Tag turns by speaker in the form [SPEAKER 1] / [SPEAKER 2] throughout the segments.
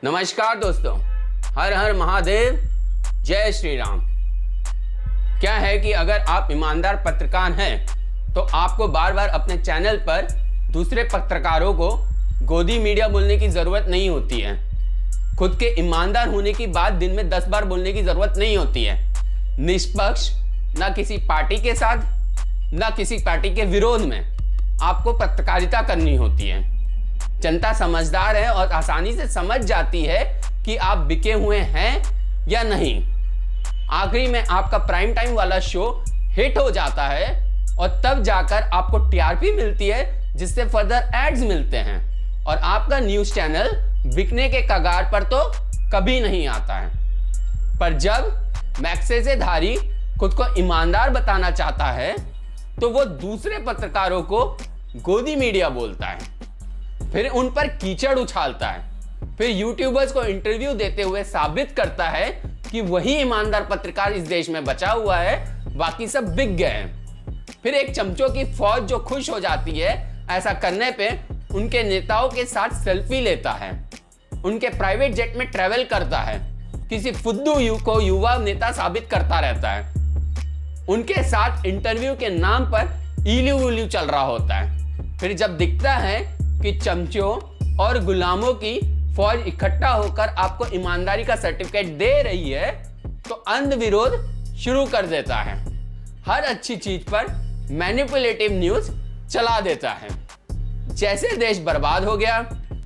[SPEAKER 1] नमस्कार दोस्तों, हर हर महादेव, जय श्री राम। क्या है कि अगर आप ईमानदार पत्रकार हैं तो आपको बार बार अपने चैनल पर दूसरे पत्रकारों को गोदी मीडिया बोलने की ज़रूरत नहीं होती है। खुद के ईमानदार होने की बात दिन में 10 बार बोलने की ज़रूरत नहीं होती है। निष्पक्ष, ना किसी पार्टी के साथ ना किसी पार्टी के विरोध में आपको पत्रकारिता करनी होती है। जनता समझदार है और आसानी से समझ जाती है कि आप बिके हुए हैं या नहीं। आखिरी में आपका प्राइम टाइम वाला शो हिट हो जाता है और तब जाकर आपको टीआरपी मिलती है, जिससे फर्दर एड्स मिलते हैं और आपका न्यूज़ चैनल बिकने के कगार पर तो कभी नहीं आता है। पर जब मैक्सेजेधारी खुद को ईमानदार बताना चाहता है तो वो दूसरे पत्रकारों को गोदी मीडिया बोलता है, फिर उन पर कीचड़ उछालता है, फिर यूट्यूबर्स को इंटरव्यू देते हुए साबित करता है कि वही ईमानदार पत्रकार इस देश में बचा हुआ है, बाकी सब बिक गए हैं। फिर एक चमचों की फौज जो खुश हो जाती है ऐसा करने पे उनके नेताओं के साथ सेल्फी लेता है, उनके प्राइवेट जेट में ट्रैवल करता है, किसी फुद्दू को युवा नेता साबित करता रहता है। उनके साथ इंटरव्यू के नाम पर इल्यू उल्यू चल रहा होता है। फिर जब दिखता है कि चमचों और गुलामों की फौज इकट्ठा होकर आपको ईमानदारी का सर्टिफिकेट दे रही है तो अंध विरोध शुरू कर देता है। हर अच्छी चीज पर मैनिपुलेटिव न्यूज चला देता है। जैसे देश बर्बाद हो गया,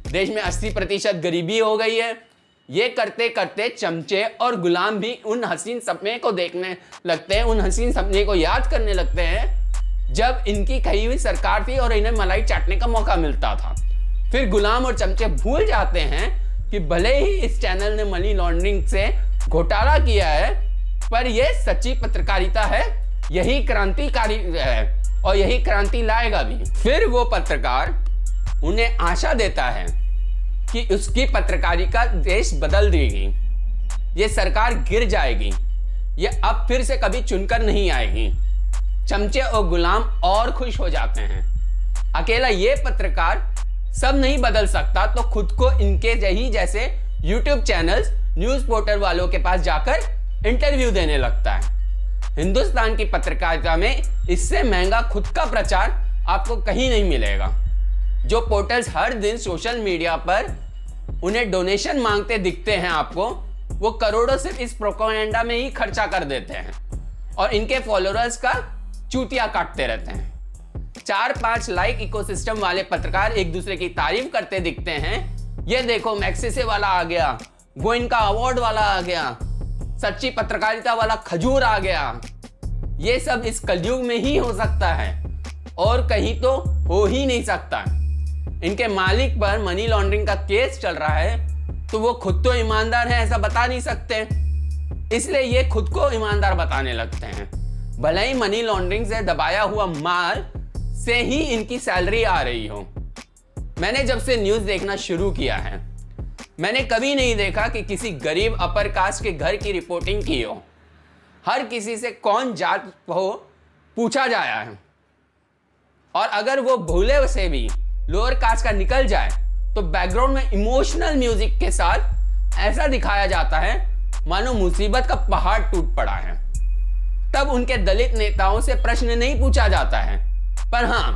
[SPEAKER 1] देश में 80% गरीबी हो गई है, ये करते करते चमचे और गुलाम भी उन हसीन सपने को देखने लगते हैं, उन हसीन सपने को याद करने लगते हैं जब इनकी कही हुई सरकार थी और इन्हें मलाई चाटने का मौका मिलता था। फिर गुलाम और चमचे भूल जाते हैं कि भले ही इस चैनल ने मनी लॉन्ड्रिंग से घोटाला किया है, पर यह सच्ची पत्रकारिता है, यही क्रांतिकारी है और यही क्रांति लाएगा भी। फिर वो पत्रकार उन्हें आशा देता है कि उसकी पत्रकारिता देश बदल देगी, ये सरकार गिर जाएगी, ये अब फिर से कभी चुनकर नहीं आएगी। चमचे और गुलाम और खुश हो जाते हैं। अकेला ये पत्रकार सब नहीं बदल सकता तो खुद को इनके जैसे यूट्यूब चैनल्स, न्यूज़ पोर्टल वालों के पास जाकर इंटरव्यू देने लगता है। हिंदुस्तान की पत्रकारिता में इससे महंगा खुद का प्रचार आपको कहीं नहीं मिलेगा। जो पोर्टल्स हर दिन सोशल मीडिया पर उन्हें डोनेशन मांगते दिखते हैं आपको, वो करोड़ों सिर्फ इस प्रोपेगेंडा में ही खर्चा कर देते हैं और इनके फॉलोअर्स का चूतिया काटते रहते हैं। 4-5 लाइक इकोसिस्टम वाले पत्रकार एक दूसरे की तारीफ करते दिखते हैं। ये देखो मैक्सेसे वाला आ गया, वो इनका अवार्ड वाला आ गया, सच्ची पत्रकारिता वाला खजूर आ गया। ये सब इस कलयुग में ही हो सकता है और कहीं तो हो ही नहीं सकता। इनके मालिक पर मनी लॉन्ड्रिंग का केस चल रहा है तो वो खुद तो ईमानदार है ऐसा बता नहीं सकते, इसलिए ये खुद को ईमानदार बताने लगते हैं। भले ही मनी लॉन्ड्रिंग से दबाया हुआ माल से ही इनकी सैलरी आ रही हो। मैंने जब से न्यूज़ देखना शुरू किया है, मैंने कभी नहीं देखा कि किसी गरीब अपर कास्ट के घर की रिपोर्टिंग की हो। हर किसी से कौन जात हो पूछा जाया है और अगर वो भूले से भी लोअर कास्ट का निकल जाए तो बैकग्राउंड में इमोशनल म्यूजिक के साथ ऐसा दिखाया जाता है मानो मुसीबत का पहाड़ टूट पड़ा है। तब उनके दलित नेताओं से प्रश्न नहीं पूछा जाता है, पर हाँ,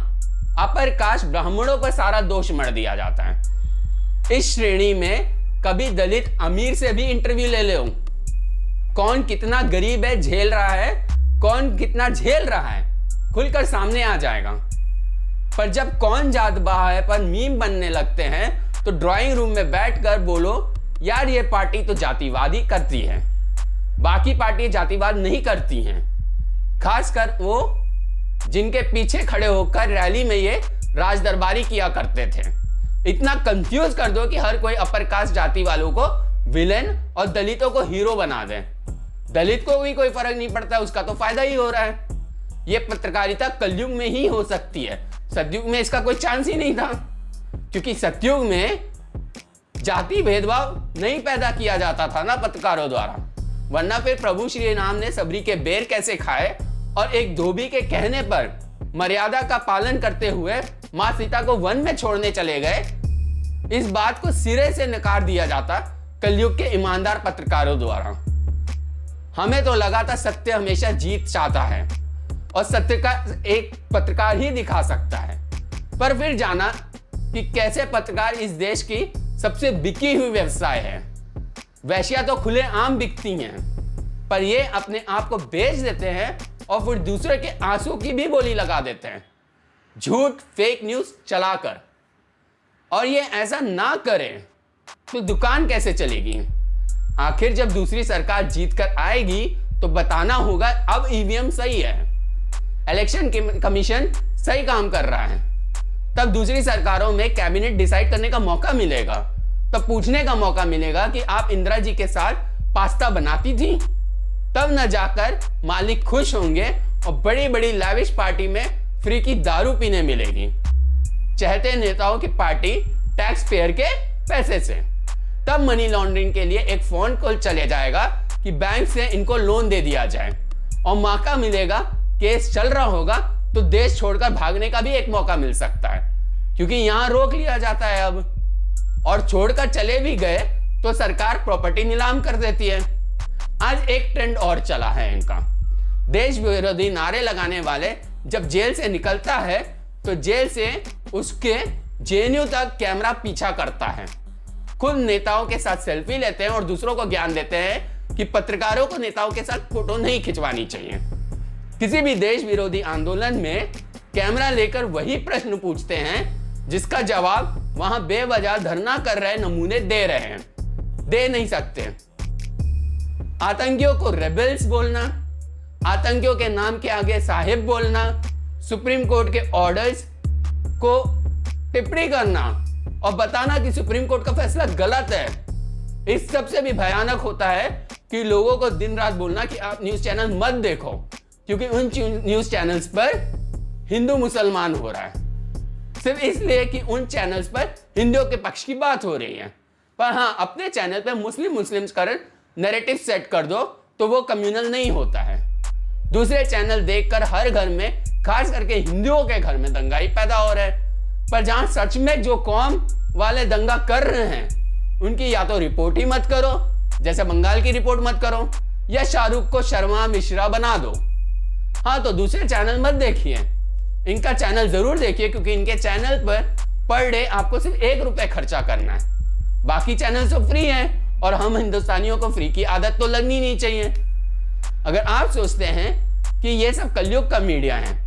[SPEAKER 1] अपर कास्ट ब्राह्मणों पर सारा दोष मढ़ दिया जाता है। इस श्रेणी में कभी दलित अमीर से भी इंटरव्यू ले लो, कौन कितना गरीब है झेल रहा है, कौन कितना झेल रहा है खुलकर सामने आ जाएगा। पर जब कौन जात बहा है पर मीम बनने लगते हैं तो ड्राइंग रूम में बैठकर बोलो यार ये पार्टी तो जातिवादी करती है, बाकी पार्टी जातिवाद नहीं करती हैं। खासकर वो जिनके पीछे खड़े होकर रैली में ये राज दरबारी किया करते थे। इतना कंफ्यूज कर दो कि हर कोई अपर कास्ट जाति वालों को विलेन और दलितों को हीरो बना दे। दलित को भी कोई फर्क नहीं पड़ता, उसका तो फायदा ही हो रहा है। ये पत्रकारिता कलयुग में ही हो सकती है, सतयुग में इसका कोई चांस ही नहीं था, क्योंकि सतयुग में जाति भेदभाव नहीं पैदा किया जाता था ना पत्रकारों द्वारा, वरना फिर प्रभु श्री राम ने सबरी के बेर कैसे खाए और एक धोबी के कहने पर मर्यादा का पालन करते हुए मां सीता को वन में छोड़ने चले गए। इस बात को सिरे से नकार दिया जाता कलयुग के ईमानदार पत्रकारों द्वारा। हमें तो लगा था सत्य हमेशा जीत चाहता है और सत्य का एक पत्रकार ही दिखा सकता है, पर फिर जाना कि कैसे पत्रकार इस देश की सबसे बिकी हुई व्यवसाय है। वैश्या तो खुले आम बिकती हैं, पर ये अपने आप को बेच देते हैं और फिर दूसरे के आंसू की भी बोली लगा देते हैं, झूठ फेक न्यूज चलाकर। और ये ऐसा ना करें तो दुकान कैसे चलेगी? आखिर जब दूसरी सरकार जीत कर आएगी तो बताना होगा अब ईवीएम सही है, इलेक्शन कमीशन सही काम कर रहा है। तब दूसरी सरकारों में कैबिनेट डिसाइड करने का मौका मिलेगा, तब पूछने का मौका मिलेगा कि आप इंदिरा जी के साथ पास्ता बनाती थी। तब न जाकर मालिक खुश होंगे और बड़ी बड़ी लैविश पार्टी में फ्री की दारू पीने मिलेगी। चहते नेताओं की पार्टी टैक्स पेयर के पैसे से। तब मनी लॉन्ड्रिंग के लिए एक फोन कॉल चले जाएगा कि बैंक से इनको लोन दे दिया जाए और मौका मिलेगा, केस चल रहा होगा तो देश छोड़कर भागने का भी एक मौका मिल सकता है, क्योंकि यहां रोक लिया जाता है अब। और छोड़कर चले भी गए तो सरकार प्रॉपर्टी नीलाम कर देती है। आज एक ट्रेंड और चला है इनका, देश विरोधी नारे लगाने वाले जब जेल से निकलता है तो जेल से उसके जेएनयू तक कैमरा पीछा करता है। खुद नेताओं के साथ सेल्फी लेते हैं और दूसरों को ज्ञान देते हैं कि पत्रकारों को नेताओं के साथ फोटो नहीं खिंचवानी चाहिए। किसी भी देश विरोधी आंदोलन में कैमरा लेकर वही प्रश्न पूछते हैं जिसका जवाब वहां बेवजह धरना कर रहे नमूने दे रहे हैं, दे नहीं सकते। आतंकियों को रेबेल्स बोलना, आतंकियों के नाम के आगे साहिब बोलना, सुप्रीम कोर्ट के ऑर्डर्स को टिप्पणी करना और बताना कि सुप्रीम कोर्ट का फैसला गलत है। इस सबसे भी भयानक होता है कि लोगों को दिन रात बोलना कि आप न्यूज चैनल मत देखो, क्योंकि उन न्यूज चैनल्स पर हिंदू मुसलमान हो रहा है, सिर्फ इसलिए कि उन चैनल्स पर हिंदुओं के पक्ष की बात हो रही है। पर हाँ, अपने चैनल पर मुस्लिम्स कर नैरेटिव सेट कर दो तो वो कम्युनल नहीं होता है। दूसरे चैनल देखकर हर घर में, खास करके हिंदुओं के घर में दंगा ही पैदा हो रहा है। पर जहां सच में जो कौम वाले दंगा कर रहे हैं उनकी या तो रिपोर्ट ही मत करो, जैसे बंगाल की रिपोर्ट मत करो, या शाहरुख को शर्मा मिश्रा बना दो। हाँ, तो दूसरे चैनल मत देखिए, इनका चैनल जरूर देखिए, क्योंकि इनके चैनल पर डे आपको सिर्फ ₹1 खर्चा करना है। बाकी चैनल तो फ्री हैं और हम हिंदुस्तानियों को फ्री की आदत तो लगनी नहीं चाहिए। अगर आप सोचते हैं कि ये सब कलयुग का मीडिया है,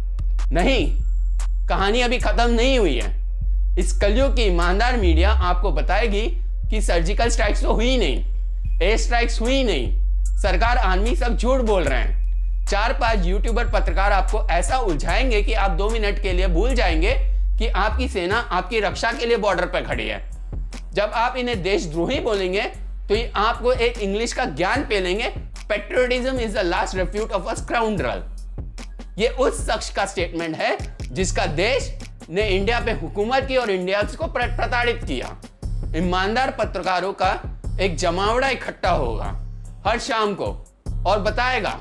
[SPEAKER 1] नहीं, कहानी अभी खत्म नहीं हुई है। इस कलयुग की ईमानदार मीडिया आपको बताएगी कि सर्जिकल स्ट्राइक्स तो हुई नहीं, एयर स्ट्राइक्स हुई नहीं, सरकार आर्मी सब झूठ बोल रहे हैं। 4-5 यूट्यूबर पत्रकार आपको ऐसा उलझाएंगे कि आप 2 मिनट के लिए भूल जाएंगे कि आपकी सेना आपकी रक्षा के लिए बॉर्डर पर खड़ी है। जब आप इन्हें देशद्रोही बोलेंगे तो ये आपको एक इंग्लिश का ज्ञान पेलेंगे, patriotism is the last refute of a scoundrel. ये उस शख्स का स्टेटमेंट है जिसका देश ने इंडिया पे हुकूमत की और इंडिया को प्रताड़ित किया। ईमानदार पत्रकारों का एक जमावड़ा इकट्ठा होगा हर शाम को और बताएगा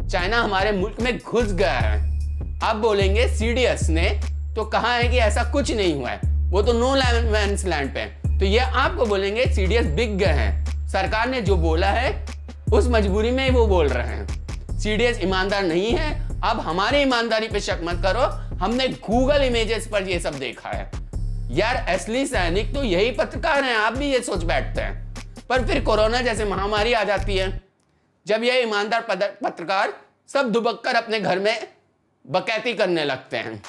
[SPEAKER 1] चाइना हमारे मुल्क में घुस गया है। आप बोलेंगे सीडीएस ने तो कहा है कि ऐसा कुछ नहीं हुआ है, वो तो नो मैंस लैंड पे, तो ये आपको बोलेंगे सीडीएस बिक गए हैं। सरकार ने जो बोला है उस मजबूरी में वो बोल रहे हैं। सीडीएस ईमानदार नहीं है। अब हमारी ईमानदारी पे शक मत करो, हमने गूगल इमेजेस पर ये सब देखा है। यार, असली सैनिक तो यही पत्रकार हैं, आप भी ये सोच बैठते हैं। पर फिर कोरोना जैसे महामारी आ जाती है, जब ये ईमानदार पत्रकार सब दुबक कर अपने घर में बकैती करने लगते हैं,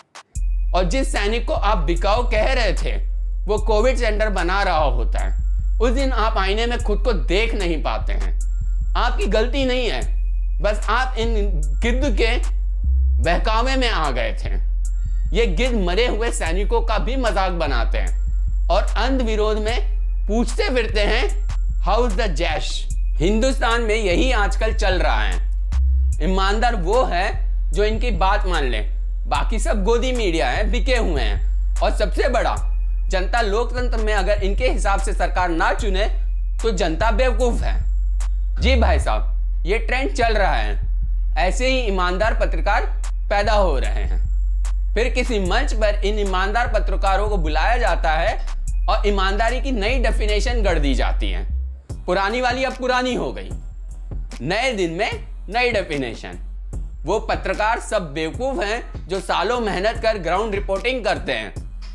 [SPEAKER 1] और जिस सैनिक को आप बिकाऊ कह रहे थे वो कोविड सेंटर बना रहा होता है, उस दिन आप आईने में खुद को देख नहीं पाते हैं। आपकी गलती नहीं है, बस आप इन गिद्ध के बहकावे में आ गए थे। ये गिद्ध मरे हुए सैनिकों का भी मजाक बनाते हैं और अंध विरोध में पूछते फिरते हैं how is the Jaish. Hindustan में यही आजकल चल रहा है। ईमानदार वो है जो इनकी बात मान ले, बाकी सब गोदी मीडिया है, बिके हुए हैं। और सबसे बड़ा, जनता लोकतंत्र में अगर इनके हिसाब से सरकार ना चुने तो जनता बेवकूफ है। जी भाई साहब, ये ट्रेंड चल रहा है, ऐसे ही ईमानदार पत्रकार पैदा हो रहे हैं। फिर किसी मंच पर इन ईमानदार पत्रकारों को बुलाया जाता है और ईमानदारी की नई डेफिनेशन गढ़ दी जाती है। पुरानी वाली अब पुरानी हो गई, नए दिन में नई डेफिनेशन। वो पत्रकार सब बेवकूफ हैं जो सालों मेहनत कर ग्राउंड रिपोर्टिंग करते हैं।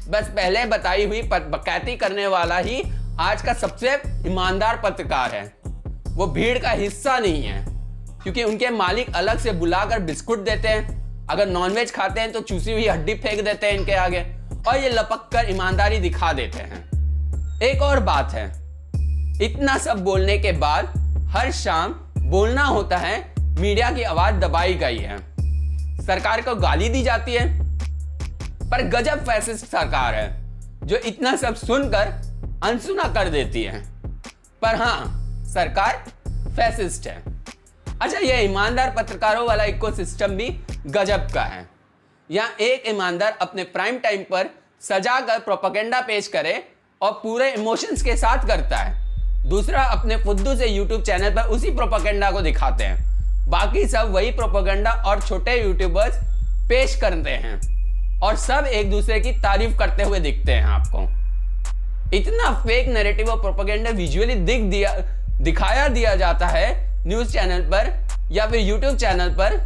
[SPEAKER 1] बस पहले बताई हुई बकैती करने वाला ही आज का सबसे ईमानदार पत्रकार है। वो भीड़ का हिस्सा नहीं है, क्योंकि उनके मालिक अलग से बुलाकर बिस्कुट देते हैं। अगर नॉनवेज खाते हैं तो चूसी हुई हड्डी फेंक देते हैं इनके आगे, और ये लपक कर ईमानदारी दिखा देते हैं। एक और बात है, इतना सब बोलने के बाद हर शाम बोलना होता है मीडिया की आवाज दबाई गई है, सरकार को गाली दी जाती है। पर गजब फैसिस्ट सरकार है जो इतना सब सुनकर अनसुना कर देती है। पर हाँ, सरकार फैसिस्ट है। अच्छा, ये ईमानदार पत्रकारों वाला इकोसिस्टम भी गजब का है। यहाँ एक ईमानदार अपने प्राइम टाइम पर सजा कर प्रोपेगेंडा पेश करे और पूरे इमोशंस के साथ करता है। दूसरा अपने फुद्दू से यूट्यूब चैनल पर उसी प्रोपेगेंडा को दिखाते हैं। बाकी सब वही प्रोपेगेंडा और छोटे यूट्यूबर्स पेश करते हैं और सब एक दूसरे की तारीफ करते हुए दिखते हैं आपको। इतना फेक नैरेटिव और प्रोपेगेंडा विजुअली दिखाया दिया जाता है न्यूज़ चैनल पर या फिर यूट्यूब चैनल पर।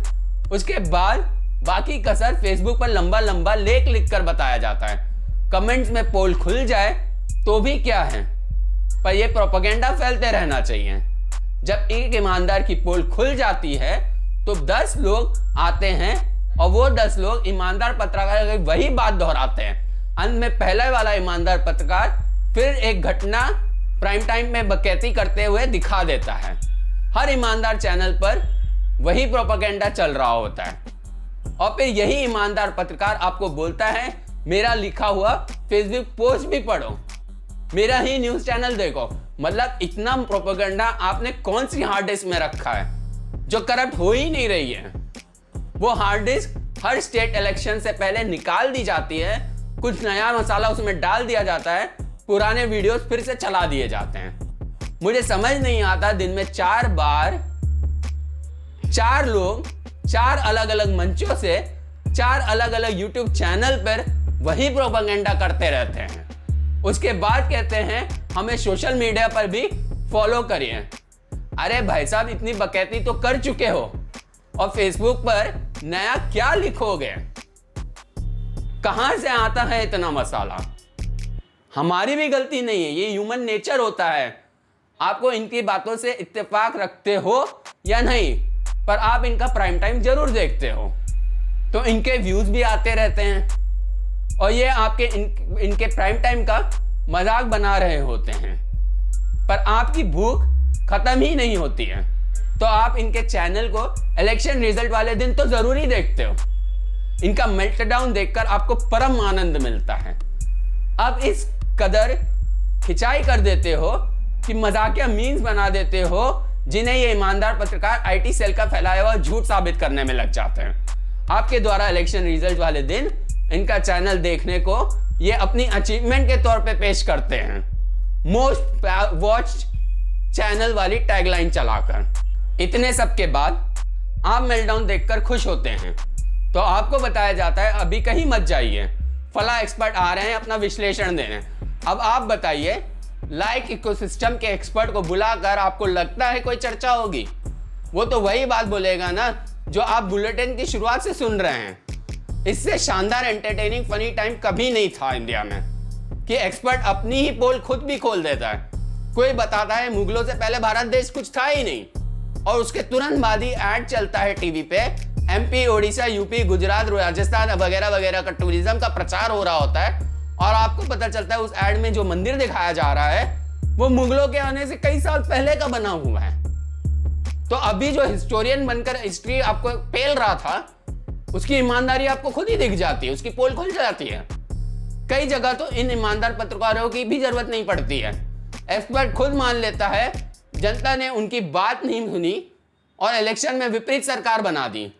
[SPEAKER 1] उसके बाद बाकी कसर फेसबुक पर लंबा लंबा लेख लिखकर बताया जाता है। कमेंट्स में पोल खुल जाए तो भी क्या है, पर यह प्रोपेगेंडा फैलते रहना चाहिए। जब एक ईमानदार की पोल खुल जाती है तो 10 लोग आते हैं और वो 10 लोग ईमानदार पत्रकार की वही बात दोहराते हैं। अंत में पहले वाला ईमानदार पत्रकार फिर एक घटना प्राइम टाइम में बकैती करते हुए दिखा देता है। हर ईमानदार चैनल पर वही प्रोपेगेंडा चल रहा होता है और फिर यही ईमानदार पत्रकार आपको बोलता है मेरा लिखा हुआ फेसबुक पोस्ट भी पढ़ो, मेरा ही न्यूज़ चैनल देखो। मतलब इतना प्रोपेगेंडा आपने कौन सी हार्ड डिस्क में रखा है जो करप्ट हो ही नहीं रही है। वो हार्ड डिस्क हर स्टेट इलेक्शन से पहले निकाल दी जाती है, कुछ नया मसाला उसमें डाल दिया जाता है, पुराने वीडियोस फिर से चला दिए जाते हैं। मुझे समझ नहीं आता, दिन में 4 बार 4 लोग 4 अलग अलग मंचों से 4 अलग अलग यूट्यूब चैनल पर वही प्रोपेगेंडा करते रहते हैं। उसके बाद कहते हैं हमें सोशल मीडिया पर भी फॉलो करिए। अरे भाई साहब, इतनी बकैती तो कर चुके हो और फेसबुक पर नया क्या लिखोगे? कहां से आता है इतना मसाला? हमारी भी गलती नहीं है, ये ह्यूमन नेचर होता है। आपको इनकी बातों से इत्तेफाक रखते हो या नहीं, पर आप इनका प्राइम टाइम जरूर देखते हो तो इनके व्यूज भी आते रहते हैं और ये आपके इनके प्राइम टाइम का मजाक बना रहे होते हैं। पर आपकी भूख खत्म ही नहीं होती है तो आप इनके चैनल को इलेक्शन रिजल्ट वाले दिन तो जरूर ही देखते हो। इनका मेल्टडाउन देखकर आपको परम आनंद मिलता है। अब इस कदर खिंचाई कर देते हो कि मजाकिया मीम्स बना देते हो जिन्हें ये ईमानदार पत्रकार आईटी सेल का फैलाया हुआ झूठ साबित करने में लग जाते हैं। आपके द्वारा इलेक्शन रिजल्ट वाले दिन इनका चैनल देखने को ये अपनी अचीवमेंट के तौर पे पेश करते हैं, मोस्ट वॉच्ड चैनल वाली टैगलाइन चलाकर। इतने सब के बाद आप मेल्टडाउन देखकर खुश होते हैं तो आपको बताया जाता है अभी कहीं मत जाइए, फला एक्सपर्ट आ रहे हैं अपना विश्लेषण देने। अब आप बताइए, लाइक इकोसिस्टम के एक्सपर्ट को बुलाकर आपको लगता है कोई चर्चा होगी? वो तो वही बात बोलेगा ना जो आप बुलेटिन की शुरुआत से सुन रहे हैं। इससे शानदार एंटरटेनिंग फनी टाइम कभी नहीं था इंडिया में कि एक्सपर्ट अपनी ही पोल खुद भी खोल देता है। कोई बताता है मुगलों से पहले भारत देश कुछ था ही नहीं और उसके तुरंत बाद ही ऐड चलता है टीवी पे, एमपी, ओडिशा, यूपी, गुजरात, राजस्थान वगैरह वगैरह का टूरिज्म का प्रचार हो रहा होता है और आपको पता चलता है उस ऐड में जो मंदिर दिखाया जा रहा है वो मुगलों के आने से कई साल पहले का बना हुआ है। तो अभी जो हिस्टोरियन बनकर हिस्ट्री आपको पेल रहा था उसकी ईमानदारी आपको खुद ही दिख जाती है, उसकी पोल खुल जाती है। कई जगह तो इन ईमानदार पत्रकारों की भी जरूरत नहीं पड़ती है, एक्सपर्ट खुद मान लेता है जनता ने उनकी बात नहीं सुनी और इलेक्शन में विपरीत सरकार बना दी।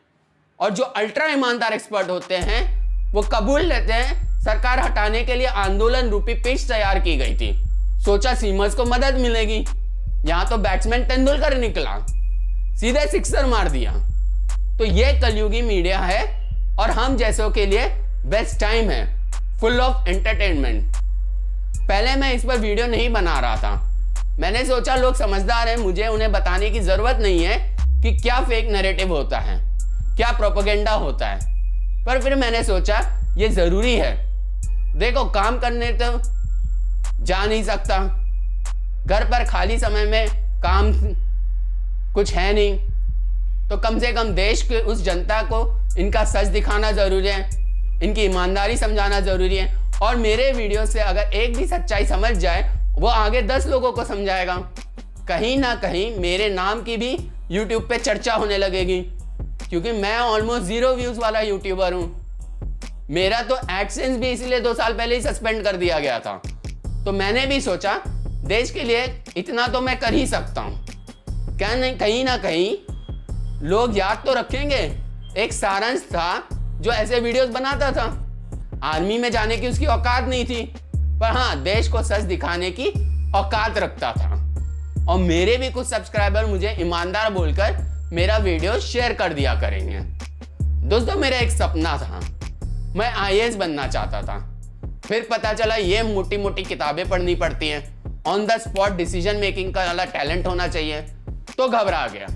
[SPEAKER 1] और जो अल्ट्रा ईमानदार एक्सपर्ट होते हैं वो कबूल लेते हैं सरकार हटाने के लिए आंदोलन रूपी पिच तैयार की गई थी, सोचा सीमर्स को मदद मिलेगी। यहां तो बैट्समैन तेंदुलकर निकला, सीधे सिक्सर मार दिया। तो ये कलयुगी मीडिया है और हम जैसों के लिए बेस्ट टाइम है, फुल ऑफ एंटरटेनमेंट। पहले मैं इस पर वीडियो नहीं बना रहा था। मैंने सोचा लोग समझदार हैं, मुझे उन्हें बताने की ज़रूरत नहीं है कि क्या फेक नैरेटिव होता है, क्या प्रोपेगेंडा होता है। पर फिर मैंने सोचा ये ज़रूरी है। देखो, काम करने तो जा नहीं सकता, घर पर खाली समय में काम कुछ है नहीं, तो कम से कम देश के उस जनता को इनका सच दिखाना ज़रूरी है, इनकी ईमानदारी समझाना ज़रूरी है। और मेरे वीडियो से अगर एक भी सच्चाई समझ जाए, वो आगे 10 लोगों को समझाएगा। कहीं ना कहीं मेरे नाम की भी YouTube पे चर्चा होने लगेगी, क्योंकि मैं ऑलमोस्ट 0 व्यूज़ वाला यूट्यूबर हूँ। मेरा तो एडसेंस भी इसलिए 2 साल पहले ही सस्पेंड कर दिया गया था। तो मैंने भी सोचा देश के लिए इतना तो मैं कर ही सकता हूँ। क्या नहीं, कहीं ना कहीं लोग याद तो रखेंगे, एक सारांश था जो ऐसे वीडियोस बनाता था। आर्मी में जाने की उसकी औकात नहीं थी, पर हाँ, देश को सच दिखाने की औकात रखता था। और मेरे भी कुछ सब्सक्राइबर मुझे ईमानदार बोलकर मेरा वीडियो शेयर कर दिया करेंगे। दोस्तों, मेरा एक सपना था, मैं IAS बनना चाहता था। फिर पता चला ये मोटी मोटी किताबें पढ़नी पड़ती हैं, on the spot decision making का वाला टैलेंट होना चाहिए, तो घबरा गया।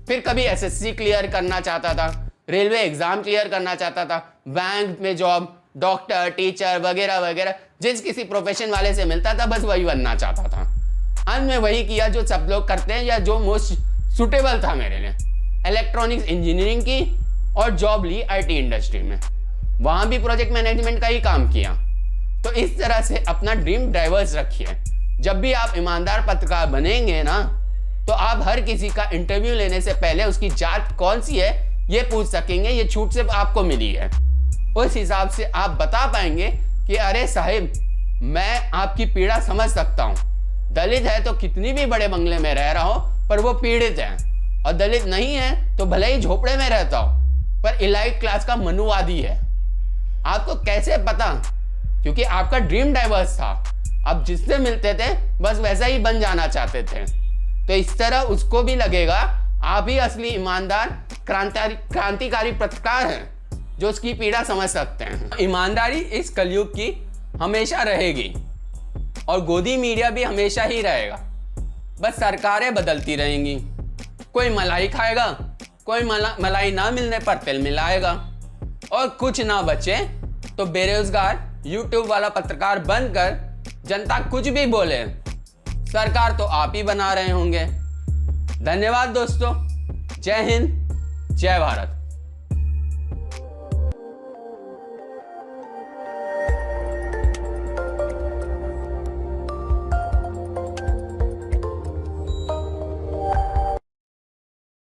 [SPEAKER 1] फिर कभी SSC क्लियर करना चाहता था, रेलवे एग्जाम क्लियर करना चाहता था, बैंक में जॉब, डॉक्टर, टीचर वगैरह वगैरह, जिस किसी प्रोफेशन वाले से मिलता था बस वही बनना चाहता था। अंत में वही किया जो सब लोग करते हैं, या जो मोस्ट सुटेबल था मेरे लिए। इलेक्ट्रॉनिक्स इंजीनियरिंग की और जॉब ली IT इंडस्ट्री में, वहाँ भी प्रोजेक्ट मैनेजमेंट का ही काम किया। तो इस तरह से अपना ड्रीम डाइवर्स रखिए। जब भी आप ईमानदार पत्रकार बनेंगे ना, तो आप हर किसी का इंटरव्यू लेने से पहले उसकी जात कौन सी है ये पूछ सकेंगे। ये छूट सिर्फ आपको मिली है। उस हिसाब से आप बता पाएंगे कि अरे साहिब, मैं आपकी पीड़ा समझ सकता हूँ। दलित है तो कितनी भी बड़े बंगले में रह रहा हो, पर वो पीड़ित है, और दलित नहीं है तो भले ही झोपड़े में रहता हो, पर इलाइट क्लास का मनुवादी है। आपको कैसे पता? क्योंकि आपका ड्रीम डाइवर्स था। आप जिससे मिलते थे बस वैसा ही बन जाना चाहते थे। तो इस तरह उसको भी लगेगा आप ही असली ईमानदार क्रांतिकारी पत्रकार हैं, जो उसकी पीड़ा समझ सकते हैं। ईमानदारी इस कलयुग की हमेशा रहेगी, और गोदी मीडिया भी हमेशा ही रहेगा। बस सरकारें बदलती रहेंगी। कोई मलाई खाएगा, कोई मलाई ना मिलने पर तिल मिलाएगा, और कुछ ना बचे तो बेरोजगार YouTube वाला पत्रकार बनकर जनता कुछ भी बोले, सरकार तो आप ही बना रहे होंगे। धन्यवाद दोस्तों। जय हिंद, जय भारत।